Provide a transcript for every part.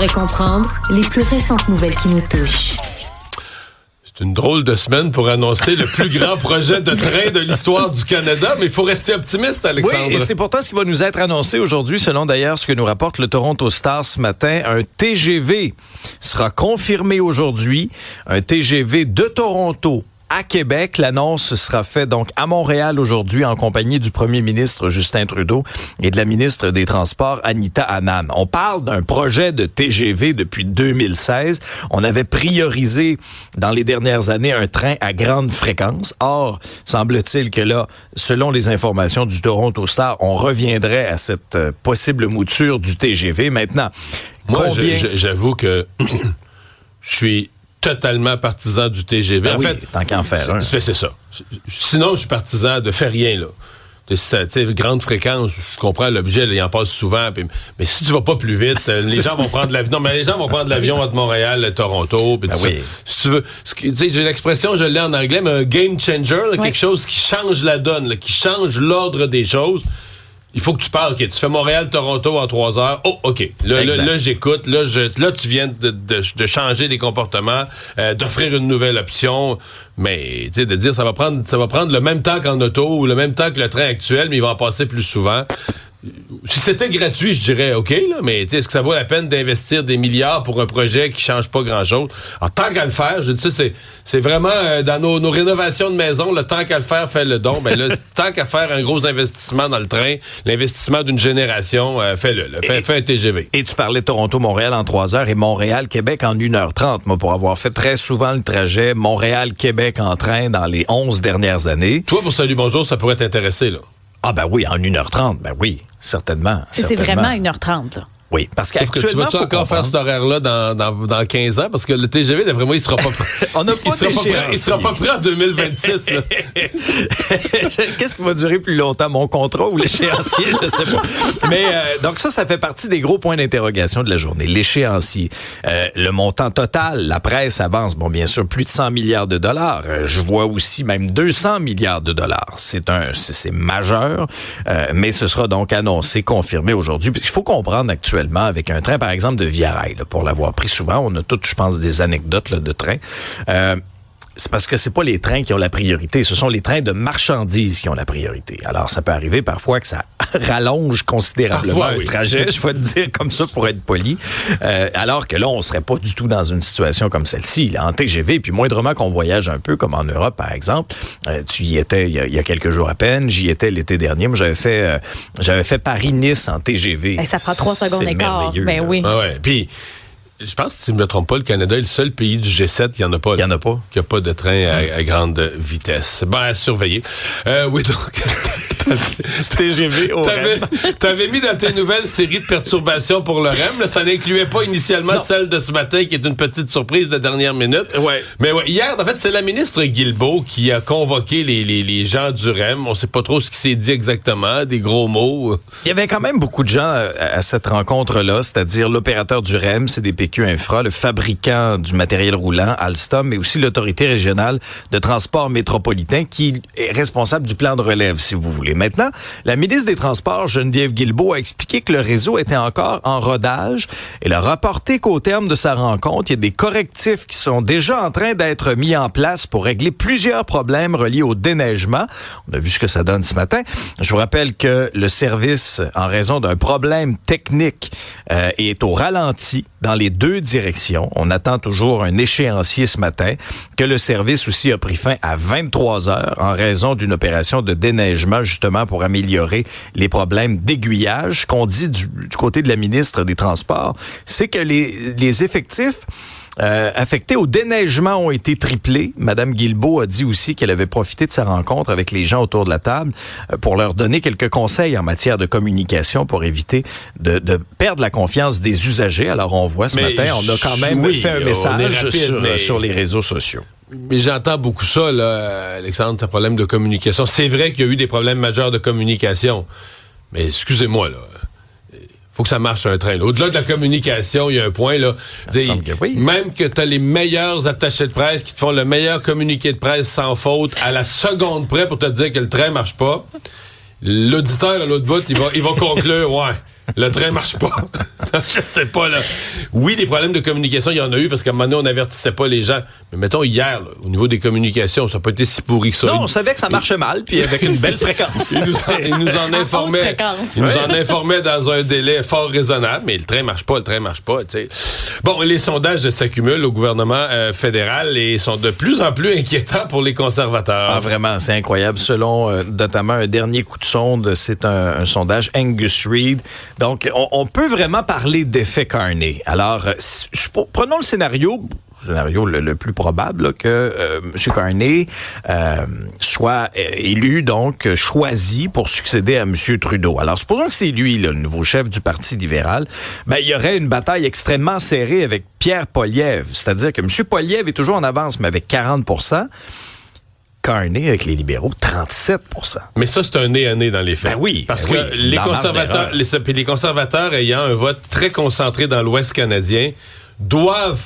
et comprendre les plus récentes nouvelles qui nous touchent. C'est une drôle de semaine pour annoncer le plus grand projet de train de l'histoire du Canada, mais il faut rester optimiste, Alexandre. Oui, et c'est pourtant ce qui va nous être annoncé aujourd'hui, selon d'ailleurs ce que nous rapporte le Toronto Star ce matin. Un TGV sera confirmé aujourd'hui, un TGV de Toronto à Québec. L'annonce sera faite donc à Montréal aujourd'hui en compagnie du premier ministre Justin Trudeau et de la ministre des Transports Anita Anand. On parle d'un projet de TGV depuis 2016. On avait priorisé dans les dernières années un train à grande fréquence. Or, semble-t-il que là, selon les informations du Toronto Star, on reviendrait à cette possible mouture du TGV. Maintenant, moi, j'avoue que je suis totalement partisan du TGV. Ben en fait, tant qu'à en faire un. C'est ça. Sinon, je suis partisan de faire rien, là. Tu sais, grande fréquence, je comprends l'objet, là, il en passe souvent, mais si tu vas pas plus vite, les gens vont prendre l'avion. Non, mais les gens vont prendre l'avion entre Montréal et Toronto. Puis oui. Si tu veux, tu sais, j'ai l'expression, je l'ai en anglais, mais un game changer, là, quelque chose qui change la donne, là, qui change l'ordre des choses. Il faut que tu parles, OK, tu fais Montréal-Toronto en 3 heures. Oh, OK. Là j'écoute. Là, tu viens de changer les comportements, d'offrir une nouvelle option. Mais, tu sais, de dire ça va prendre le même temps qu'en auto ou le même temps que le train actuel, mais il va en passer plus souvent. Si c'était gratuit, je dirais OK, là, mais est-ce que ça vaut la peine d'investir des milliards pour un projet qui change pas grand-chose? Alors, tant qu'à le faire, je dis ça, c'est vraiment dans nos rénovations de maison, le tant qu'à le faire, fait le don. Ben là, tant qu'à faire un gros investissement dans le train, l'investissement d'une génération, fais-le. Fais un TGV. Et tu parlais de Toronto-Montréal en 3 heures et Montréal-Québec en 1h30. Moi, pour avoir fait très souvent le trajet Montréal-Québec en train dans les 11 dernières années. Toi, pour Salut Bonjour, ça pourrait t'intéresser, là. Ah ben oui, en 1h30, ben oui, certainement. C'est vraiment 1h30, là. Oui, parce qu'actuellement, tu vas-tu encore faire cet horaire-là dans 15 ans? Parce que le TGV, d'après moi, il sera pas prêt. Il sera pas prêt en 2026. Là. Qu'est-ce qui va durer plus longtemps, mon contrat ou l'échéancier? Je sais pas. Mais donc ça fait partie des gros points d'interrogation de la journée. L'échéancier, le montant total, la presse avance, bon, bien sûr, plus de 100 milliards de dollars. Je vois aussi même 200 milliards de dollars. C'est majeur, mais ce sera donc annoncé, confirmé aujourd'hui. Il faut comprendre actuellement avec un train, par exemple, de Via Rail, là, pour l'avoir pris souvent. On a toutes, je pense, des anecdotes là, de trains. C'est parce que c'est pas les trains qui ont la priorité, ce sont les trains de marchandises qui ont la priorité. Alors, ça peut arriver parfois que ça rallonge considérablement un trajet, je vais te dire comme ça pour être poli, alors que là, on serait pas du tout dans une situation comme celle-ci. Là, en TGV, puis moindrement qu'on voyage un peu, comme en Europe, par exemple, tu y étais il y a quelques jours à peine, j'y étais l'été dernier, moi j'avais fait Paris-Nice en TGV. Ben, ça prend 3 secondes d'écart. Ben oui. Ah ouais, puis je pense que si je ne me trompe pas, le Canada est le seul pays du G7 qui n'en a pas. Il n'y en a pas. Qui n'a pas de train à grande vitesse. Ben, à surveiller. Oui, donc... TGV au REM. T'avais mis dans tes nouvelles séries de perturbations pour le REM. Là, ça n'incluait pas initialement celle de ce matin, qui est une petite surprise de dernière minute. Ouais. Mais ouais, hier, en fait, c'est la ministre Guilbeault qui a convoqué les gens du REM. On ne sait pas trop ce qui s'est dit exactement, des gros mots. Il y avait quand même beaucoup de gens à cette rencontre-là, c'est-à-dire l'opérateur du REM, CDPQ Infra, le fabricant du matériel roulant, Alstom, mais aussi l'autorité régionale de transport métropolitain qui est responsable du plan de relève, si vous voulez. Maintenant, la ministre des Transports, Geneviève Guilbeault, a expliqué que le réseau était encore en rodage. Elle a rapporté qu'au terme de sa rencontre, il y a des correctifs qui sont déjà en train d'être mis en place pour régler plusieurs problèmes reliés au déneigement. On a vu ce que ça donne ce matin. Je vous rappelle que le service, en raison d'un problème technique, est au ralenti dans les 2 directions. On attend toujours un échéancier ce matin, que le service aussi a pris fin à 23 heures en raison d'une opération de déneigement, justement pour améliorer les problèmes d'aiguillage. Ce qu'on dit du côté de la ministre des Transports, c'est que les effectifs affectés au déneigement ont été triplés. Madame Guilbeault a dit aussi qu'elle avait profité de sa rencontre avec les gens autour de la table pour leur donner quelques conseils en matière de communication pour éviter de perdre la confiance des usagers. Alors on voit ce matin, on a quand même fait un message sur les réseaux sociaux. Mais j'entends beaucoup ça, là, Alexandre, ce problème de communication. C'est vrai qu'il y a eu des problèmes majeurs de communication. Mais excusez-moi, là. Faut que ça marche un train. Là. Au-delà de la communication, il y a un point, là. Même que tu as les meilleurs attachés de presse qui te font le meilleur communiqué de presse sans faute à la seconde près pour te dire que le train marche pas, l'auditeur à l'autre bout, il va conclure, ouais. Le train marche pas. Je sais pas, là. Oui, des problèmes de communication, il y en a eu parce qu'à un moment donné, on n'avertissait pas les gens. Mais mettons, hier, là, au niveau des communications, ça n'a pas été si pourri que ça. Non, on savait que ça marchait mal, puis avec une belle fréquence. Il nous en informait. Il nous en informait dans un délai fort raisonnable, mais le train marche pas, t'sais. Bon, les sondages s'accumulent au gouvernement fédéral et sont de plus en plus inquiétants pour les conservateurs. Ah, vraiment, c'est incroyable. Selon notamment un dernier coup de sonde, c'est un sondage Angus Reid. Donc, on peut vraiment parler d'effet Carney. Alors, prenons le scénario le plus probable, là, que M. Carney soit élu, donc choisi pour succéder à M. Trudeau. Alors, supposons que c'est lui, là, le nouveau chef du Parti libéral. Ben, il y aurait une bataille extrêmement serrée avec Pierre Poilievre. C'est-à-dire que M. Poilievre est toujours en avance, mais avec 40 %. Carney, avec les libéraux, 37 %. Mais ça, c'est un nez à nez dans les faits. Ben oui. Parce que les conservateurs ayant un vote très concentré dans l'Ouest canadien, doivent,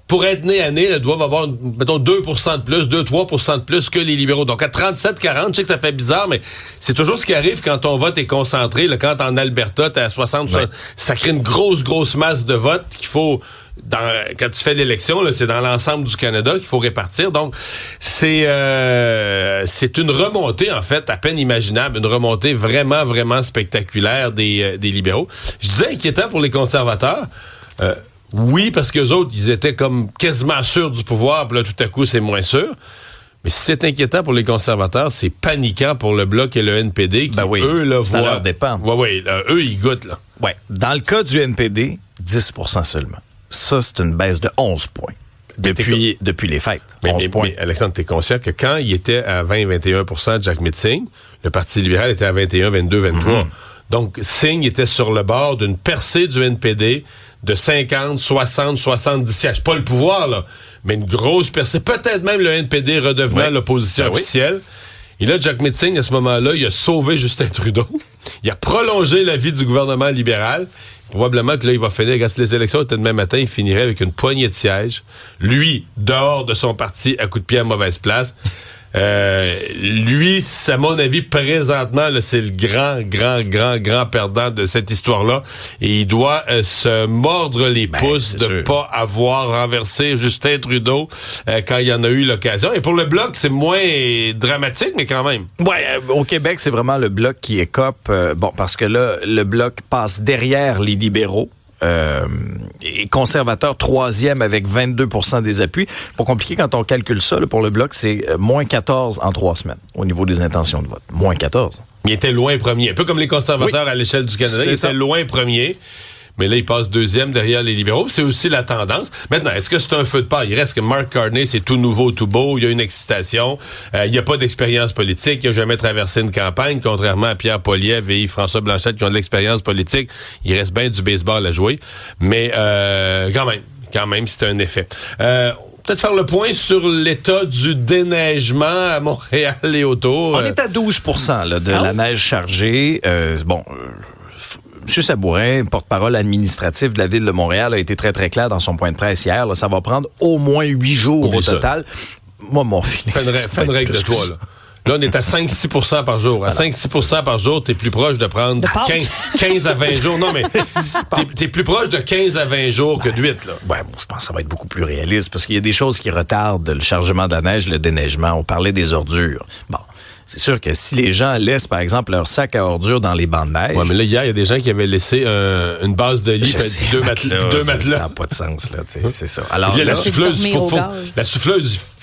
pour être nez à nez, doivent avoir, mettons, 2 % de plus, 2-3 % de plus que les libéraux. Donc, à 37-40, je sais que ça fait bizarre, mais c'est toujours ce qui arrive quand ton vote est concentré. Là, quand en Alberta, t'es à 60 %, ça crée une grosse masse de votes qu'il faut... quand tu fais l'élection, là, c'est dans l'ensemble du Canada qu'il faut répartir. Donc, c'est une remontée, en fait, à peine imaginable. Une remontée vraiment spectaculaire des libéraux. Je disais inquiétant pour les conservateurs. Oui, parce qu'eux autres, ils étaient comme quasiment sûrs du pouvoir, puis là, tout à coup, c'est moins sûr. Mais si c'est inquiétant pour les conservateurs, c'est paniquant pour le Bloc et le NPD qui, eux, là, ça leur dépend. Oui, eux, ils goûtent, là. Oui. Dans le cas du NPD, 10 % seulement. Ça, c'est une baisse de 11 points depuis les fêtes. 11 points. Mais Alexandre, t'es conscient que quand il était à 20-21 % de Jack Metzing, le Parti libéral était à 21, 22, 23. Donc, Singh était sur le bord d'une percée du NPD de 50, 60, 70 sièges. Pas le pouvoir, là, mais une grosse percée. Peut-être même le NPD redevenant l'opposition officielle. Et là, Jack Metzing, à ce moment-là, il a sauvé Justin Trudeau. Il a prolongé la vie du gouvernement libéral. Probablement que là, il va finir, si les élections étaient demain matin, il finirait avec une poignée de sièges. Lui, dehors de son parti, à coup de pied à mauvaise place. Lui, à mon avis, présentement, là, c'est le grand perdant de cette histoire-là. Et il doit se mordre les pouces de pas avoir renversé Justin Trudeau quand il y en a eu l'occasion. Et pour le Bloc, c'est moins dramatique, mais quand même. Ouais, au Québec, c'est vraiment le Bloc qui écope. Parce que là, le Bloc passe derrière les libéraux. Et conservateur troisième avec 22 % des appuis. Pas compliqué quand on calcule ça, là, pour le Bloc, c'est moins 14 en 3 semaines au niveau des intentions de vote. Moins 14. Il était loin premier. Un peu comme les conservateurs à l'échelle du Canada. Il était loin premier. Mais là, il passe deuxième derrière les libéraux. C'est aussi la tendance. Maintenant, est-ce que c'est un feu de paille? Il reste que Mark Carney, c'est tout nouveau, tout beau. Il y a une excitation. Il n'y a pas d'expérience politique. Il n'a jamais traversé une campagne, contrairement à Pierre Poilievre et Yves-François Blanchette qui ont de l'expérience politique. Il reste bien du baseball à jouer. Mais quand même, c'est un effet. Peut-être faire le point sur l'état du déneigement à Montréal et autour. On est à 12 % là, de la neige chargée. M. Sabourin, porte-parole administratif de la Ville de Montréal, a été très, très clair dans son point de presse hier. Là, ça va prendre au moins 8 jours au total. Moi, mon feeling, fais une règle de toi, là. Là, on est à 5-6 % par jour. À 5-6 % par jour, t'es plus proche de prendre 15 à 20 jours. Non, mais t'es plus proche de 15 à 20 jours que de 8, là. Ouais, je pense que ça va être beaucoup plus réaliste parce qu'il y a des choses qui retardent le chargement de la neige, le déneigement. On parlait des ordures. Bon. C'est sûr que si les gens laissent, par exemple, leur sac à ordures dans les bancs de neige... Ouais, mais là, hier, il y a des gens qui avaient laissé une base de lit, deux matelas. Ça n'a pas de sens, là, tu sais, c'est ça. Alors, la souffleuse,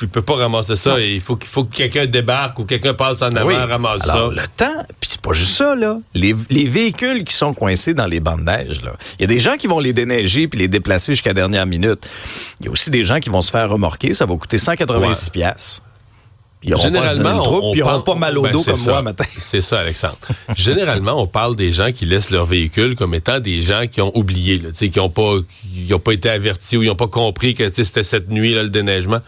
il peut pas ramasser ça. Il faut que quelqu'un débarque ou quelqu'un passe en avant, ramasse ça. Alors, le temps, puis c'est pas juste ça, là. Les véhicules qui sont coincés dans les bancs de neige, là. Il y a des gens qui vont les déneiger puis les déplacer jusqu'à la dernière minute. Il y a aussi des gens qui vont se faire remorquer. Ça va coûter 186 $. Généralement, ils n'auront pas mal au dos comme moi matin. C'est ça, Alexandre. Généralement, on parle des gens qui laissent leur véhicule comme étant des gens qui ont oublié, là, qui n'ont pas été avertis ou ils n'ont pas compris que c'était cette nuit là, le déneigement.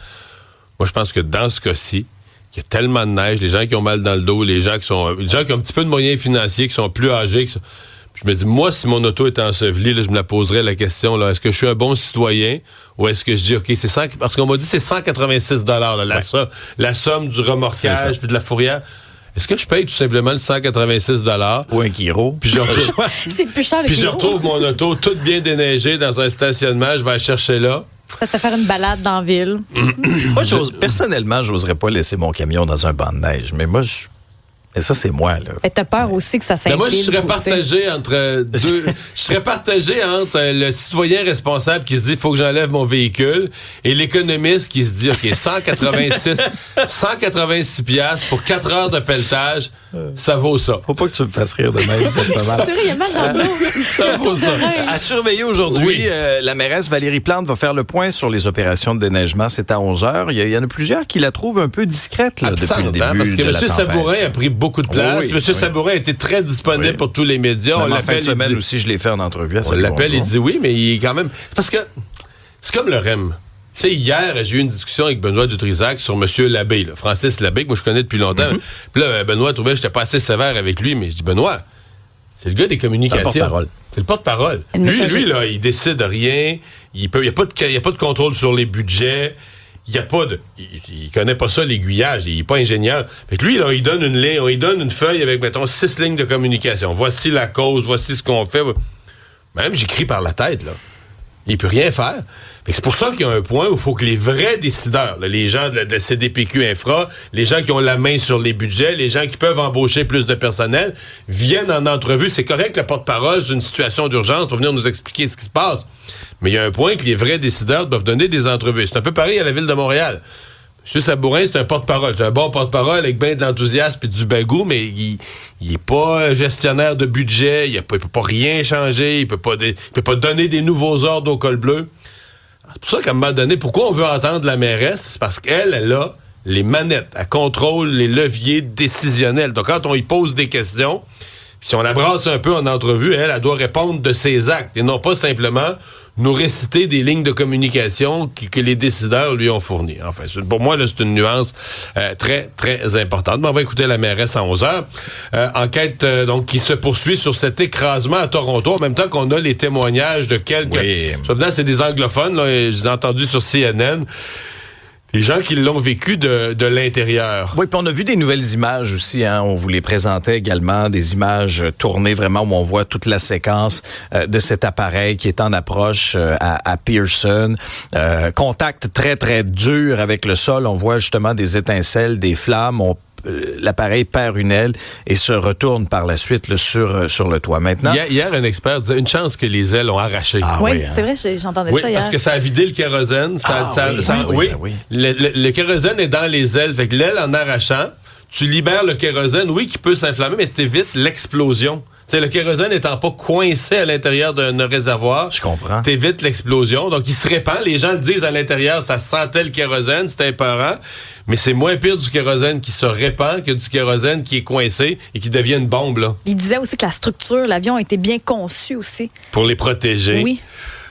Moi, je pense que dans ce cas-ci, il y a tellement de neige, les gens qui ont mal dans le dos, les gens qui ont un petit peu de moyens financiers, qui sont plus âgés. Puis je me dis, moi, si mon auto était ensevelie, là, je me la poserais la question, là, est-ce que je suis un bon citoyen ou est-ce que je dis, OK, c'est 100, parce qu'on m'a dit c'est 186 $, là, la somme du remorquage puis de la fourrière. est-ce que je paye tout simplement le 186 $ ou un gyro? Puis je retrouve, c'est plus cher, puis je retrouve mon auto toute bien déneigée dans un stationnement. Je vais la chercher là. Ça te faire une balade dans la ville. Moi, personnellement, j'oserais pas laisser mon camion dans un banc de neige. Mais moi, mais ça, c'est moi, là. Et t'as peur aussi que ça s'infiltre. Moi, je serais partagé entre deux. Je serais partagé entre le citoyen responsable qui se dit il faut que j'enlève mon véhicule et l'économiste qui se dit OK, 186 piastres pour 4 heures de pelletage, ça vaut ça. Faut pas que tu me fasses rire de même. C'est vrai, il y a mal dans le dos. Ça vaut ça. À surveiller aujourd'hui, la mairesse Valérie Plante va faire le point sur les opérations de déneigement. C'est à 11h. Il y en a plusieurs qui la trouvent un peu discrète là, depuis le début parce que de la M. tempête. Sabourin a pris beaucoup de place. M. Sabourin a été très disponible pour tous les médias. On l'appelle cette semaine aussi, je l'ai fait en entrevue. On l'appelle, il dit oui, mais il est quand même... Parce que c'est comme le REM. Tu sais, hier, j'ai eu une discussion avec Benoît Dutrisac sur M. Labbé, là, Francis Labbé, que moi je connais depuis longtemps. Puis là, Benoît trouvait que j'étais pas assez sévère avec lui, mais je dis, Benoît, c'est le gars des communications. C'est le porte-parole. C'est le porte-parole. Lui, là, il décide de rien. Il n'y a pas de contrôle sur les budgets. Il connaît pas ça, l'aiguillage. Il est pas ingénieur. Fait que lui, là, il donne une feuille avec, mettons, 6 lignes de communication. Voici la cause, voici ce qu'on fait. Même, j'écris par la tête, là. Il peut rien faire. Fait que c'est pour ça qu'il y a un point où il faut que les vrais décideurs, là, les gens de la CDPQ Infra, les gens qui ont la main sur les budgets, les gens qui peuvent embaucher plus de personnel, viennent en entrevue. C'est correct, le porte-parole, c'est une situation d'urgence pour venir nous expliquer ce qui se passe. Mais il y a un point que les vrais décideurs doivent donner des entrevues. C'est un peu pareil à la Ville de Montréal. M. Sabourin, c'est un porte-parole. C'est un bon porte-parole avec bien de l'enthousiasme et du bagou, mais il est pas gestionnaire de budget. Il peut pas rien changer. Il peut pas donner des nouveaux ordres au col bleu. C'est pour ça qu'à un moment donné, pourquoi on veut entendre la mairesse? C'est parce qu'elle a les manettes. Elle contrôle les leviers décisionnels. Donc, quand on y pose des questions, si on la brasse un peu en entrevue, elle doit répondre de ses actes et non pas simplement nous réciter des lignes de communication que les décideurs lui ont fournies. Enfin, pour moi, là, c'est une nuance très, très importante. Mais on va écouter la mairesse à 11h. Enquête donc qui se poursuit sur cet écrasement à Toronto, en même temps qu'on a les témoignages de quelques... Oui. C'est des anglophones, là, je les ai entendus sur CNN. Les gens qui l'ont vécu de l'intérieur. Oui, puis on a vu des nouvelles images aussi. Hein. On vous les présentait également, des images tournées vraiment où on voit toute la séquence de cet appareil qui est en approche à Pearson. Contact très, très dur avec le sol. On voit justement des étincelles, des flammes. L'appareil perd une aile et se retourne par la suite là, sur le toit. Maintenant, hier, un expert disait une chance que les ailes ont arraché. Oui, c'est vrai, j'entendais ça hier. Parce que ça a vidé le kérosène. Le kérosène est dans les ailes. Fait que l'aile, en arrachant, tu libères le kérosène, qui peut s'inflammer, mais t'évites l'explosion. T'sais, le kérosène n'étant pas coincé à l'intérieur d'un réservoir, je comprends. T'évites l'explosion. Donc, il se répand. Les gens le disent à l'intérieur, ça sentait le kérosène, c'était épeurant. Mais c'est moins pire du kérosène qui se répand que du kérosène qui est coincé et qui devient une bombe, là. Il disait aussi que la structure, l'avion a été bien conçu aussi. Pour les protéger. Oui.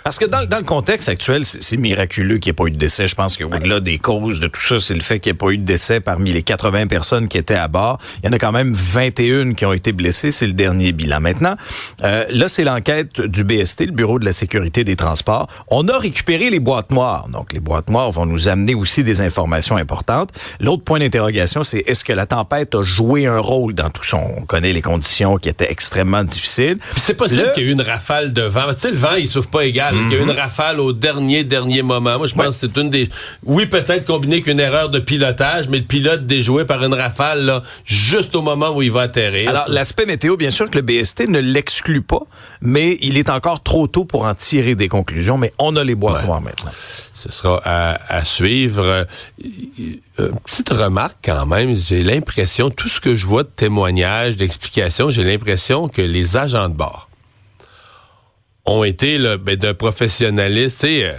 Parce que dans le contexte actuel, c'est miraculeux qu'il n'y ait pas eu de décès. Je pense qu'au-delà des causes de tout ça, c'est le fait qu'il n'y ait pas eu de décès parmi les 80 personnes qui étaient à bord. Il y en a quand même 21 qui ont été blessées. C'est le dernier bilan. Maintenant, là, c'est l'enquête du BST, le Bureau de la sécurité des transports. On a récupéré les boîtes noires. Donc, les boîtes noires vont nous amener aussi des informations importantes. L'autre point d'interrogation, c'est est-ce que la tempête a joué un rôle dans tout ça? On connaît les conditions qui étaient extrêmement difficiles. Puis c'est possible qu'il y ait eu une rafale de vent. Tu sais, le vent, il souffle pas égal. Il y a eu une rafale au dernier moment. Moi, je pense que c'est une des... Oui, peut-être combiné qu'une erreur de pilotage, mais le pilote déjoué par une rafale, là, juste au moment où il va atterrir. Alors, l'aspect météo, bien sûr que le BST ne l'exclut pas, mais il est encore trop tôt pour en tirer des conclusions, mais on a les boîtes noires maintenant. Ce sera à suivre. Petite remarque quand même, j'ai l'impression, tout ce que je vois de témoignages, d'explications, j'ai l'impression que les agents de bord ont été là, d'un professionnaliste, tu sais,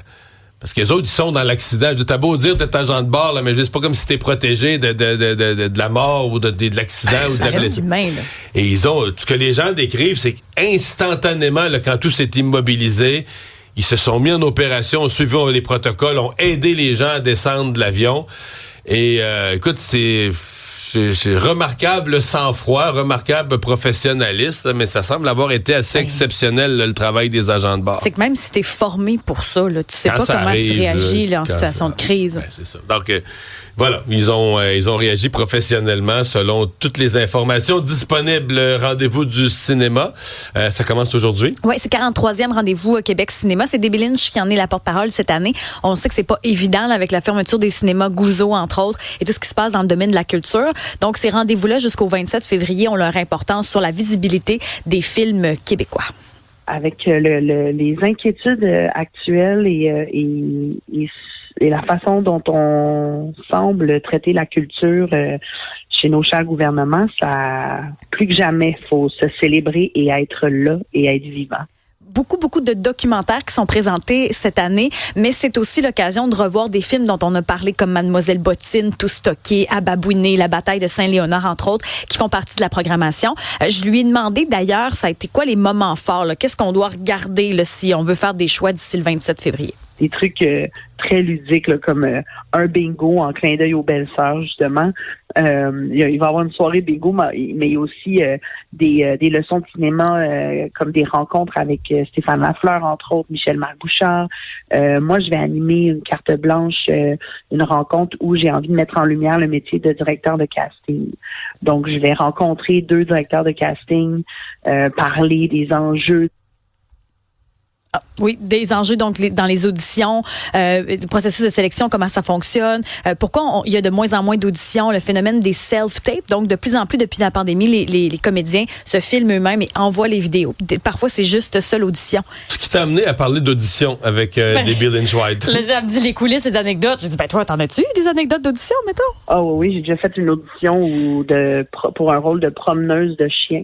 parce que les autres, ils sont dans l'accident. T'as beau dire t'es agent de bord, là, mais c'est pas comme si t'es protégé de la mort ou de l'accident ou de la blessure. Humain, là. Et ils ont, ce que les gens décrivent, c'est qu'instantanément, là, quand tout s'est immobilisé, ils se sont mis en opération, ont suivi les protocoles, ont aidé les gens à descendre de l'avion. Et écoute, c'est remarquable sang-froid, remarquable professionnaliste, mais ça semble avoir été assez exceptionnel, là, le travail des agents de bord. C'est que même si t'es formé pour ça, là, tu sais pas comment tu réagis là, en situation de crise. C'est ça. Donc, Voilà, ils ont réagi professionnellement selon toutes les informations disponibles. Rendez-vous du cinéma, ça commence aujourd'hui. Oui, c'est 43e rendez-vous Québec Cinéma. C'est Debbie Lynch qui en est la porte-parole cette année. On sait que c'est pas évident là, avec la fermeture des cinémas Gouzeau, entre autres, et tout ce qui se passe dans le domaine de la culture. Donc, ces rendez-vous-là jusqu'au 27 février ont leur importance sur la visibilité des films québécois. Avec les inquiétudes actuelles et la façon dont on semble traiter la culture chez nos chers gouvernements, ça, plus que jamais, faut se célébrer et être là et être vivant. Beaucoup de documentaires qui sont présentés cette année, mais c'est aussi l'occasion de revoir des films dont on a parlé comme Mademoiselle Bottine, Tout stocké, À babouiner, La bataille de Saint-Léonard, entre autres, qui font partie de la programmation. Je lui ai demandé d'ailleurs, ça a été quoi les moments forts, là? Qu'est-ce qu'on doit regarder là, si on veut faire des choix d'ici le 27 février? Des trucs très ludiques, là, comme un bingo en clin d'œil aux belles-sœurs, justement. Il va y avoir une soirée bingo, mais il y a aussi des leçons de cinéma, comme des rencontres avec Stéphane Lafleur, entre autres, Michel-Marc Bouchard. Moi, je vais animer une carte blanche, une rencontre où j'ai envie de mettre en lumière le métier de directeur de casting. Donc, je vais rencontrer 2 directeurs de casting, parler des enjeux. Oui, des enjeux donc dans les auditions, le processus de sélection, comment ça fonctionne, pourquoi il y a de moins en moins d'auditions, le phénomène des self-tapes. Donc, de plus en plus, depuis la pandémie, les comédiens se filment eux-mêmes et envoient les vidéos. Parfois, c'est juste ça, l'audition. Ce qui t'a amené à parler d'audition avec Debbie Lynch-White? Là, j'ai dit les coulisses, les anecdotes. J'ai dit, toi, t'en as-tu des anecdotes d'audition, mettons? Ah oui, j'ai déjà fait une audition pour un rôle de promeneuse de chiens.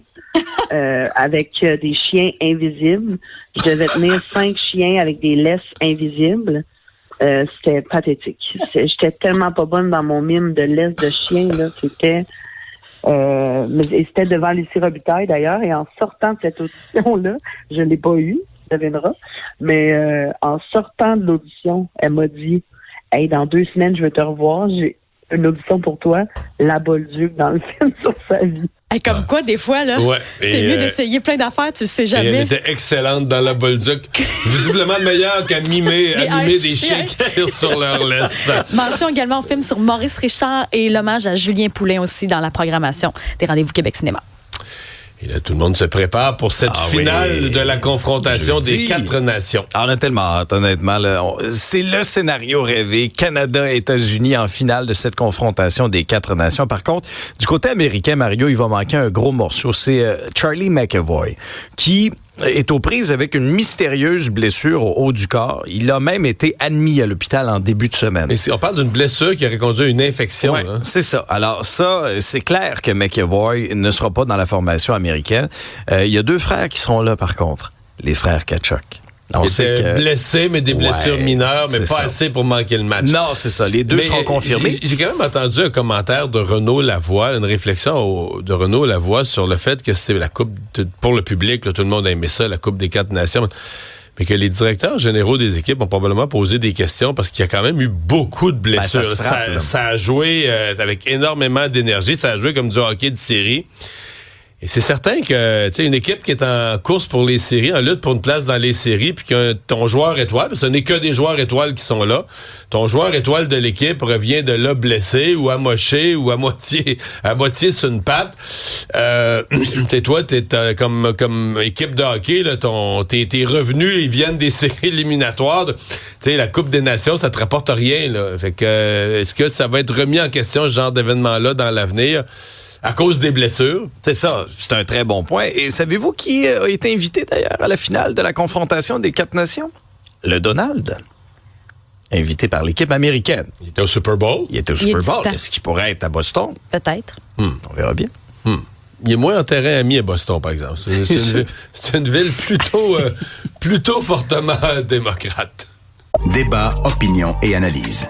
Avec des chiens invisibles. Je devais tenir 5 chiens avec des laisses invisibles. C'était pathétique. J'étais tellement pas bonne dans mon mime de laisse de chien, là. C'était devant Lucie Robitaille, d'ailleurs, et en sortant de cette audition-là, je l'ai pas eue, tu devineras, mais en sortant de l'audition, elle m'a dit « Hey, dans 2 semaines, je veux te revoir. J'ai une audition pour toi, La Bolduc dans le film sur sa vie. » Comme quoi, des fois, là, t'es mieux d'essayer plein d'affaires, tu le sais jamais. Et elle était excellente dans La Bolduc. Visiblement meilleure qu'à mimer des chiens qui tirent sur leur laisse. Mention également au film sur Maurice Richard et l'hommage à Julien Poulin aussi dans la programmation des Rendez-vous Québec Cinéma. Et là, tout le monde se prépare pour cette finale de la confrontation des 4 nations. On a tellement hâte, honnêtement. C'est le scénario rêvé. Canada-États-Unis en finale de cette confrontation des 4 nations. Par contre, du côté américain, Mario, il va manquer un gros morceau. C'est Charlie McAvoy, qui est aux prises avec une mystérieuse blessure au haut du corps. Il a même été admis à l'hôpital en début de semaine. Mais on parle d'une blessure qui aurait conduit à une infection. Ouais, c'est ça. Alors ça, c'est clair que McAvoy ne sera pas dans la formation américaine. Il y a 2 frères qui seront là, par contre. Les frères Tkachuk. On sait blessés, mais des blessures mineures, mais pas assez pour manquer le match. Non, c'est ça. Les 2 seront confirmés. J'ai quand même entendu un commentaire de Renaud Lavoie, une réflexion de Renaud Lavoie sur le fait que c'est la coupe pour le public, là, tout le monde a aimé ça, la Coupe des 4 nations, mais que les directeurs généraux des équipes ont probablement posé des questions parce qu'il y a quand même eu beaucoup de blessures. Ça a joué avec énormément d'énergie, ça a joué comme du hockey de série. Et c'est certain que, tu sais, une équipe qui est en course pour les séries, en lutte pour une place dans les séries, puis que ton joueur étoile, parce que ce n'est que des joueurs étoiles qui sont là, ton joueur étoile de l'équipe revient de là blessé ou amoché ou à moitié sur une patte. Toi, t'es comme équipe de hockey, là, tes revenus, ils viennent des séries éliminatoires. Tu sais, la Coupe des Nations, ça te rapporte rien, là. Fait que, est-ce que ça va être remis en question, ce genre d'événement-là, dans l'avenir? À cause des blessures. C'est ça, c'est un très bon point. Et savez-vous qui a été invité d'ailleurs à la finale de la confrontation des 4 nations? Le Donald. Invité par l'équipe américaine. Il était au Super Bowl. Il était au Super Bowl. Est-ce qu'il pourrait être à Boston? Peut-être. On verra bien. Il est moins en terrain ami à Boston, par exemple. C'est une ville plutôt fortement démocrate. Débat, opinion et analyse.